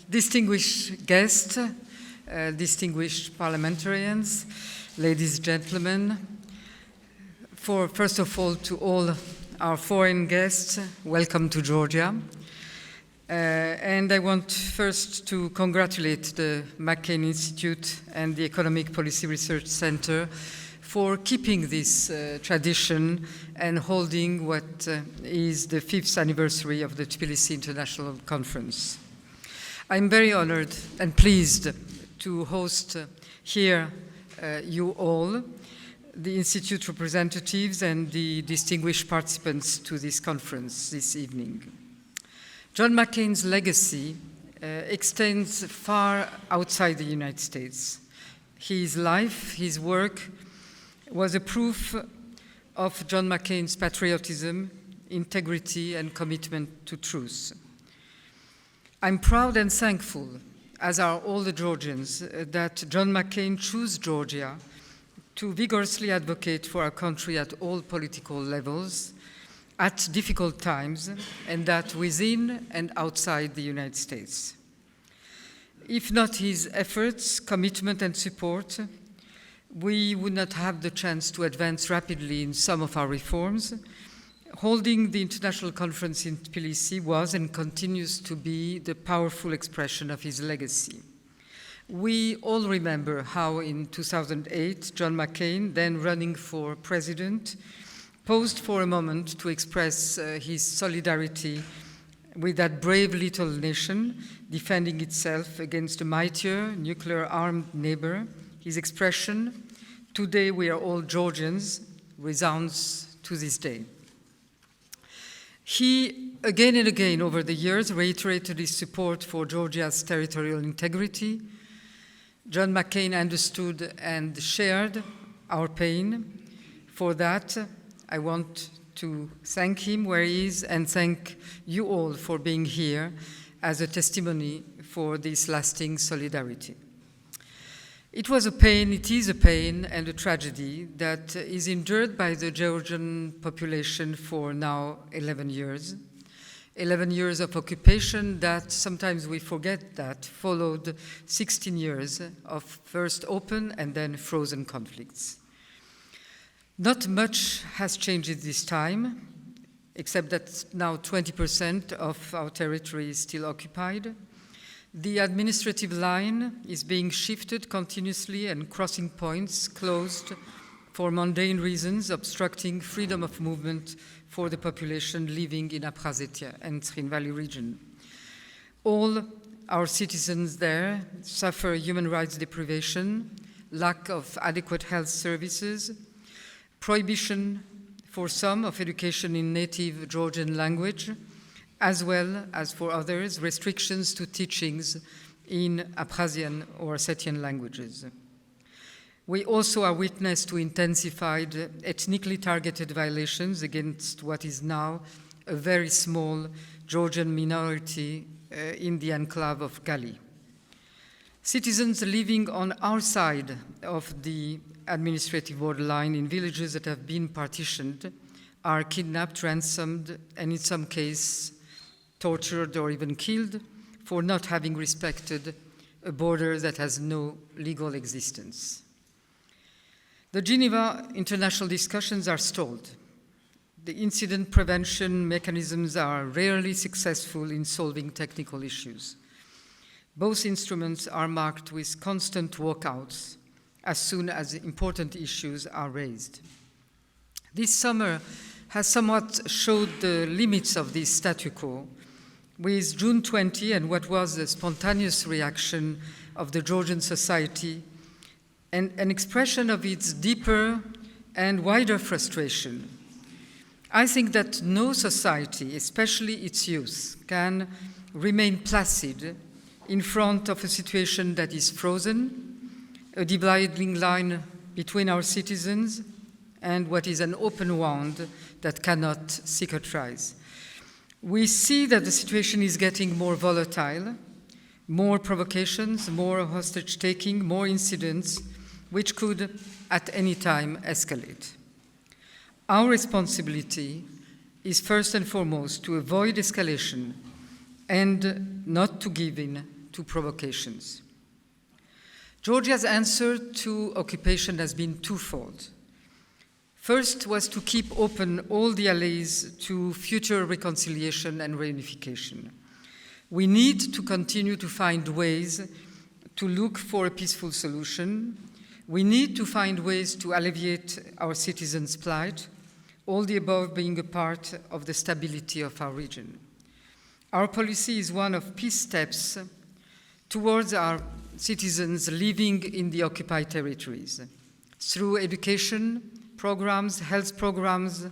Distinguished guests, distinguished parliamentarians, ladies and gentlemen, first of all, to all our foreign guests, welcome to Georgia. And I want first to congratulate the McCain Institute and the Economic Policy Research Center for keeping this tradition and holding what is the 5th anniversary of the Tbilisi International Conference. I'm very honored and pleased to host here you all, the Institute representatives and the distinguished participants to this conference this evening. John McCain's legacy extends far outside the United States. His life, his work, was a proof of John McCain's patriotism, integrity, and commitment to truth. I'm proud and thankful, as are all the Georgians, that John McCain chose Georgia to vigorously advocate for our country at all political levels, at difficult times, and that within and outside the United States. If not his efforts, commitment, and support, we would not have the chance to advance rapidly in some of our reforms. Holding the International Conference in Tbilisi was and continues to be the powerful expression of his legacy. We all remember how in 2008, John McCain, then running for president, paused for a moment to express his solidarity with that brave little nation defending itself against a mightier, nuclear-armed neighbor. His expression, "Today we are all Georgians," resounds to this day. He, again and again over the years, reiterated his support for Georgia's territorial integrity. John McCain understood and shared our pain. For that, I want to thank him where he is and thank you all for being here as a testimony for this lasting solidarity. It was a pain, it is a pain and a tragedy that is endured by the Georgian population for now 11 years. 11 years of occupation that, sometimes we forget that, followed 16 years of first open and then frozen conflicts. Not much has changed at this time, except that now 20% of our territory is still occupied. The administrative line is being shifted continuously and crossing points closed for mundane reasons, obstructing freedom of movement for the population living in Abkhazia and Trin Valley region. All our citizens there suffer human rights deprivation, lack of adequate health services, prohibition for some of education in native Georgian language, as well as for others, restrictions to teachings in Abkhazian or Ossetian languages. We also are witness to intensified ethnically targeted violations against what is now a very small Georgian minority in the enclave of Gali. Citizens living on our side of the administrative borderline in villages that have been partitioned are kidnapped, ransomed, and in some cases tortured or even killed for not having respected a border that has no legal existence. The Geneva international discussions are stalled. The incident prevention mechanisms are rarely successful in solving technical issues. Both instruments are marked with constant walkouts as soon as important issues are raised. This summer has somewhat showed the limits of this statu quo, with June 20 and what was the spontaneous reaction of the Georgian society and an expression of its deeper and wider frustration. I think that no society, especially its youth, can remain placid in front of a situation that is frozen, a dividing line between our citizens and what is an open wound that cannot cicatrize. We see that the situation is getting more volatile, more provocations, more hostage-taking, more incidents, which could at any time escalate. Our responsibility is first and foremost to avoid escalation and not to give in to provocations. Georgia's answer to occupation has been twofold. First was to keep open all the alleys to future reconciliation and reunification. We need to continue to find ways to look for a peaceful solution. We need to find ways to alleviate our citizens' plight, all the above being a part of the stability of our region. Our policy is one of peace steps towards our citizens living in the occupied territories. Through education programs, health programs,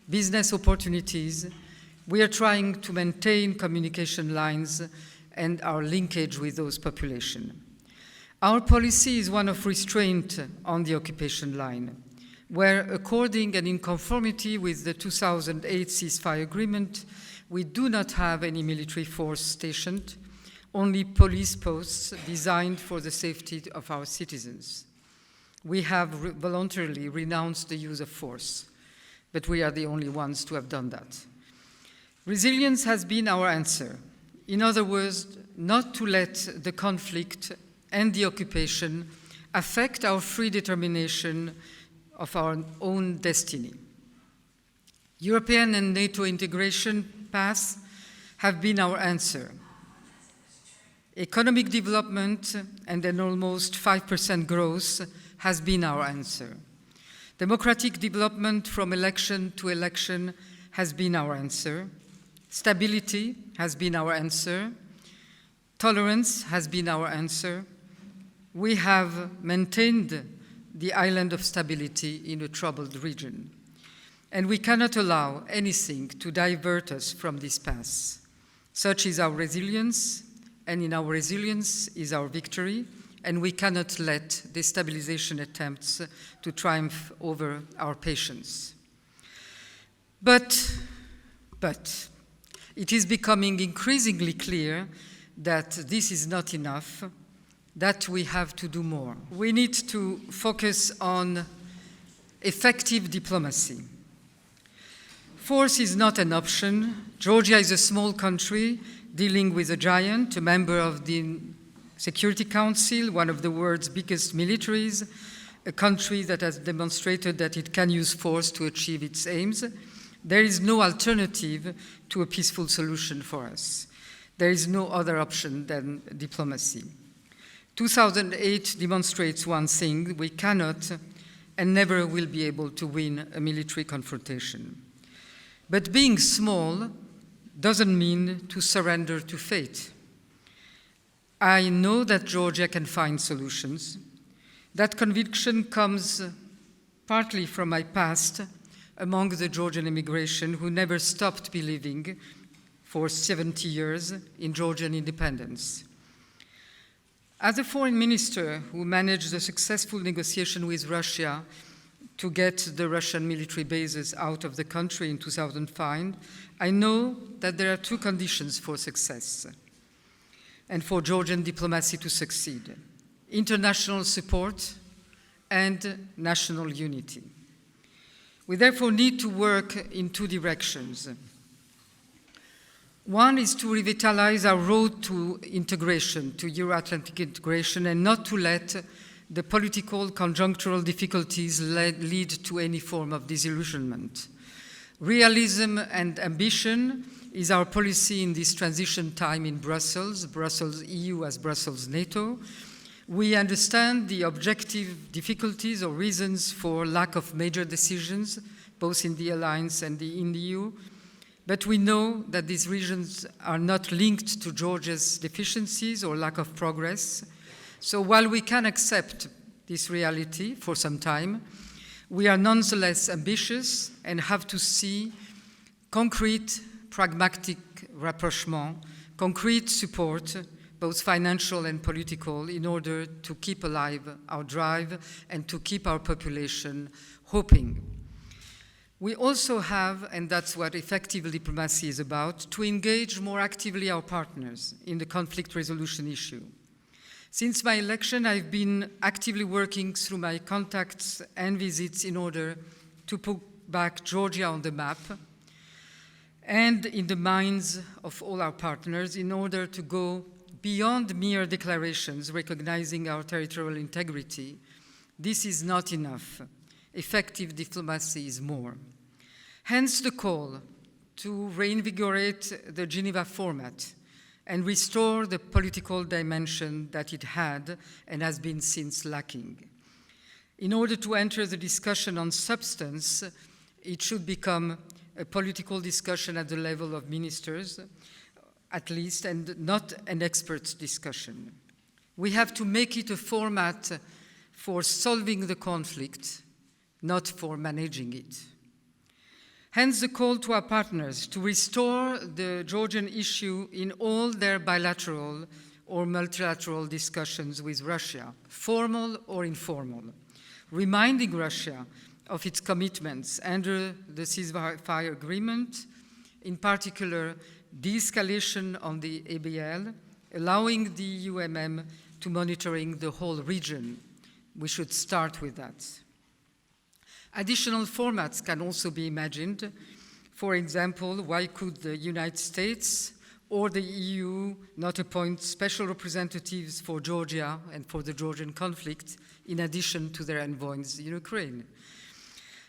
business opportunities, we are trying to maintain communication lines and our linkage with those populations. Our policy is one of restraint on the occupation line, where, according and in conformity with the 2008 ceasefire agreement, we do not have any military force stationed, only police posts designed for the safety of our citizens. We have voluntarily renounced the use of force, but we are the only ones to have done that. Resilience has been our answer. In other words, not to let the conflict and the occupation affect our free determination of our own destiny. European and NATO integration paths have been our answer. Economic development and an almost 5% growth has been our answer. Democratic development from election to election has been our answer. Stability has been our answer. Tolerance has been our answer. We have maintained the island of stability in a troubled region. And we cannot allow anything to divert us from this path. Such is our resilience, and in our resilience is our victory, and we cannot let destabilization attempts to triumph over our patience. But it is becoming increasingly clear that this is not enough, that we have to do more. We need to focus on effective diplomacy. Force is not an option. Georgia is a small country dealing with a giant, a member of the Security Council, one of the world's biggest militaries, a country that has demonstrated that it can use force to achieve its aims. There is no alternative to a peaceful solution for us. There is no other option than diplomacy. 2008 demonstrates one thing: we cannot and never will be able to win a military confrontation. But being small doesn't mean to surrender to fate. I know that Georgia can find solutions. That conviction comes partly from my past among the Georgian immigration who never stopped believing for 70 years in Georgian independence. As a foreign minister who managed the successful negotiation with Russia to get the Russian military bases out of the country in 2005, I know that there are two conditions for success and for Georgian diplomacy to succeed: international support and national unity. We therefore need to work in two directions. One is to revitalize our road to integration, to Euro-Atlantic integration, and not to let the political conjunctural difficulties lead to any form of disillusionment. Realism and ambition is our policy in this transition time in Brussels, Brussels EU as Brussels NATO. We understand the objective difficulties or reasons for lack of major decisions, both in the alliance and in the EU, but we know that these reasons are not linked to Georgia's deficiencies or lack of progress. So while we can accept this reality for some time, we are nonetheless ambitious and have to see concrete, pragmatic rapprochement, concrete support, both financial and political, in order to keep alive our drive and to keep our population hoping. We also have, and that's what effective diplomacy is about, to engage more actively our partners in the conflict resolution issue. Since my election, I've been actively working through my contacts and visits in order to put back Georgia on the map and in the minds of all our partners in order to go beyond mere declarations recognizing our territorial integrity, this is not enough. Effective diplomacy is more. Hence the call to reinvigorate the Geneva format and restore the political dimension that it had and has been since lacking. In order to enter the discussion on substance, it should become a political discussion at the level of ministers, at least, and not an experts' discussion. We have to make it a format for solving the conflict, not for managing it. Hence the call to our partners to restore the Georgian issue in all their bilateral or multilateral discussions with Russia, formal or informal, reminding Russia of its commitments under the ceasefire agreement, in particular, de-escalation on the ABL, allowing the UMM to monitoring the whole region. We should start with that. Additional formats can also be imagined. For example, why could the United States or the EU not appoint special representatives for Georgia and for the Georgian conflict in addition to their envoys in Ukraine?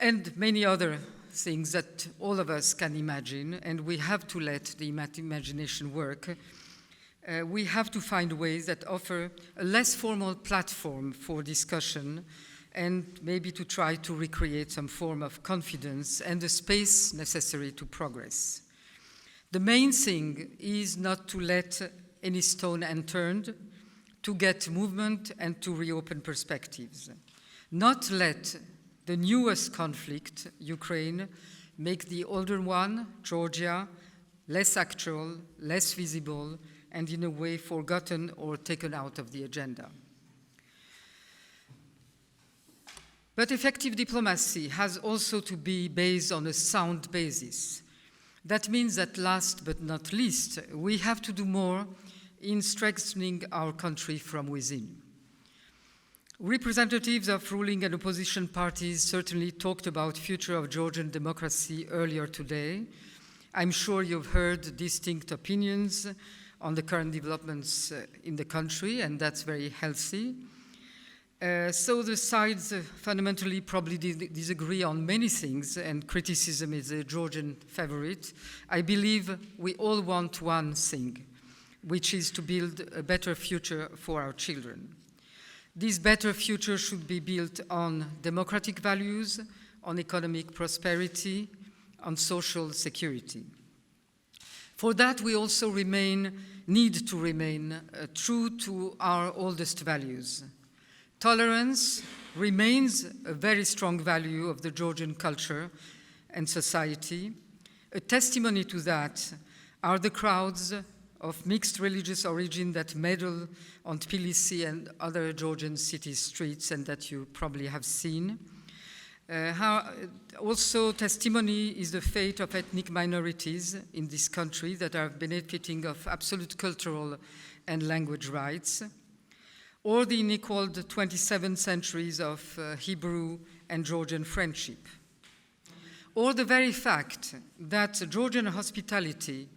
And many other things that all of us can imagine, and we have to let the imagination work. We have to find ways that offer a less formal platform for discussion and maybe to try to recreate some form of confidence and the space necessary to progress. The main thing is not to let any stone unturned, to get movement and to reopen perspectives. Not let the newest conflict, Ukraine, make the older one, Georgia, less actual, less visible, and in a way forgotten or taken out of the agenda. But effective diplomacy has also to be based on a sound basis. That means that last but not least, we have to do more in strengthening our country from within. Representatives of ruling and opposition parties certainly talked about the future of Georgian democracy earlier today. I'm sure you've heard distinct opinions on the current developments in the country, and that's very healthy. So the sides fundamentally probably disagree on many things, and criticism is a Georgian favorite. I believe we all want one thing, which is to build a better future for our children. This better future should be built on democratic values, on economic prosperity, on social security. For that, we also need to remain true to our oldest values. Tolerance remains a very strong value of the Georgian culture and society. A testimony to that are the crowds of mixed religious origin that medal on Tbilisi and other Georgian city streets, and that you probably have seen. Also, testimony is the fate of ethnic minorities in this country that are benefiting of absolute cultural and language rights, or the unequaled 27 centuries of Hebrew and Georgian friendship, or the very fact that Georgian hospitality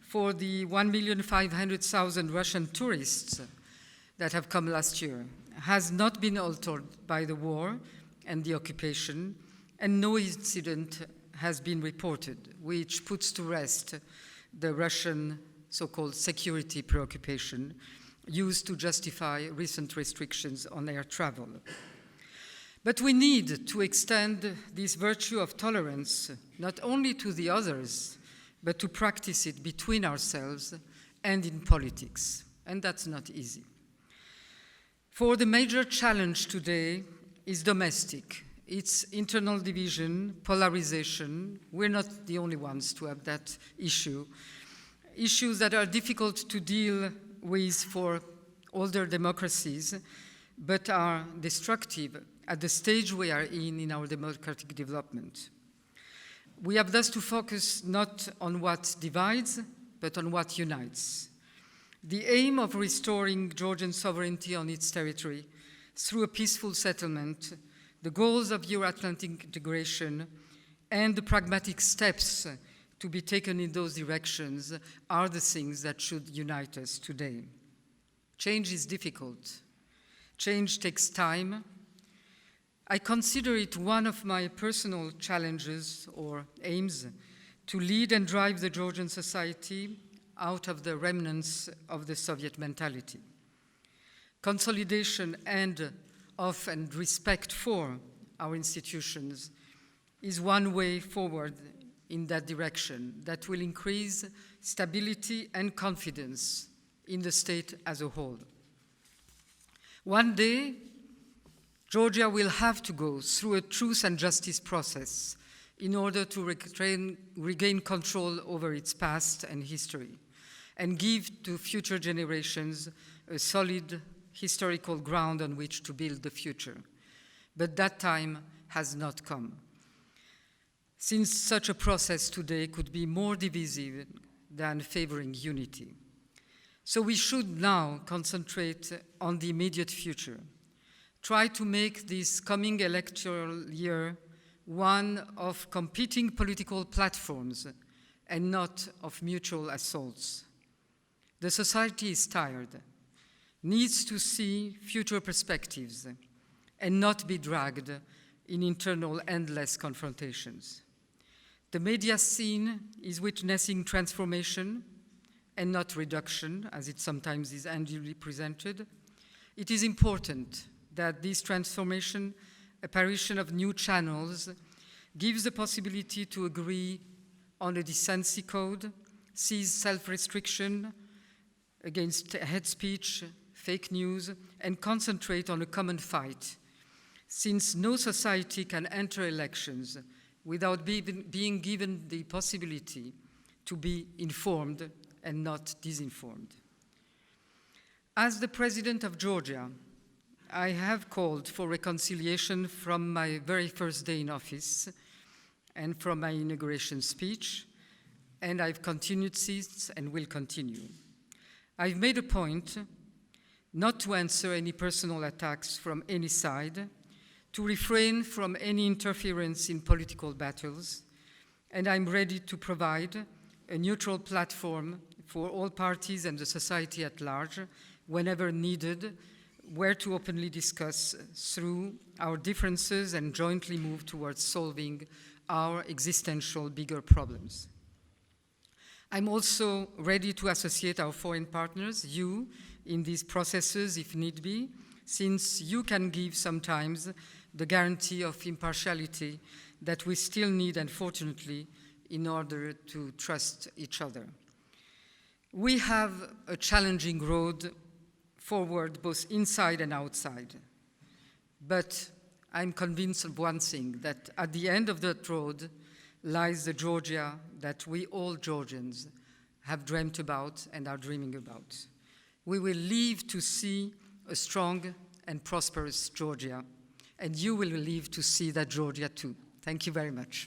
for the 1,500,000 Russian tourists that have come last year has not been altered by the war and the occupation, and no incident has been reported, which puts to rest the Russian so-called security preoccupation used to justify recent restrictions on air travel. But we need to extend this virtue of tolerance not only to the others, but to practice it between ourselves and in politics, and that's not easy. For the major challenge today is domestic. It's internal division, polarization. We're not the only ones to have that issue. Issues that are difficult to deal with for older democracies, but are destructive at the stage we are in our democratic development. We have thus to focus not on what divides, but on what unites. The aim of restoring Georgian sovereignty on its territory through a peaceful settlement, the goals of Euro-Atlantic integration, and the pragmatic steps to be taken in those directions are the things that should unite us today. Change is difficult. Change takes time. I consider it one of my personal challenges or aims to lead and drive the Georgian society out of the remnants of the Soviet mentality. Consolidation of and respect for our institutions is one way forward in that direction that will increase stability and confidence in the state as a whole. One day, Georgia will have to go through a truth and justice process in order to regain control over its past and history and give to future generations a solid historical ground on which to build the future. But that time has not come, since such a process today could be more divisive than favoring unity. So we should now concentrate on the immediate future. Try to make this coming electoral year one of competing political platforms and not of mutual assaults. The society is tired, needs to see future perspectives and not be dragged in internal endless confrontations. The media scene is witnessing transformation and not reduction, as it sometimes is unduly presented. It is important that this transformation, apparition of new channels, gives the possibility to agree on a decency code, seize self-restriction against hate speech, fake news, and concentrate on a common fight, since no society can enter elections without being given the possibility to be informed and not disinformed. As the President of Georgia, I have called for reconciliation from my very first day in office and from my inauguration speech, and I've continued since and will continue. I've made a point not to answer any personal attacks from any side, to refrain from any interference in political battles, and I'm ready to provide a neutral platform for all parties and the society at large, whenever needed, where to openly discuss through our differences and jointly move towards solving our existential bigger problems. I'm also ready to associate our foreign partners, you, in these processes if need be, since you can give sometimes the guarantee of impartiality that we still need, unfortunately, in order to trust each other. We have a challenging road forward, both inside and outside. But I'm convinced of one thing, that at the end of that road lies the Georgia that we all Georgians have dreamt about and are dreaming about. We will live to see a strong and prosperous Georgia, and you will live to see that Georgia too. Thank you very much.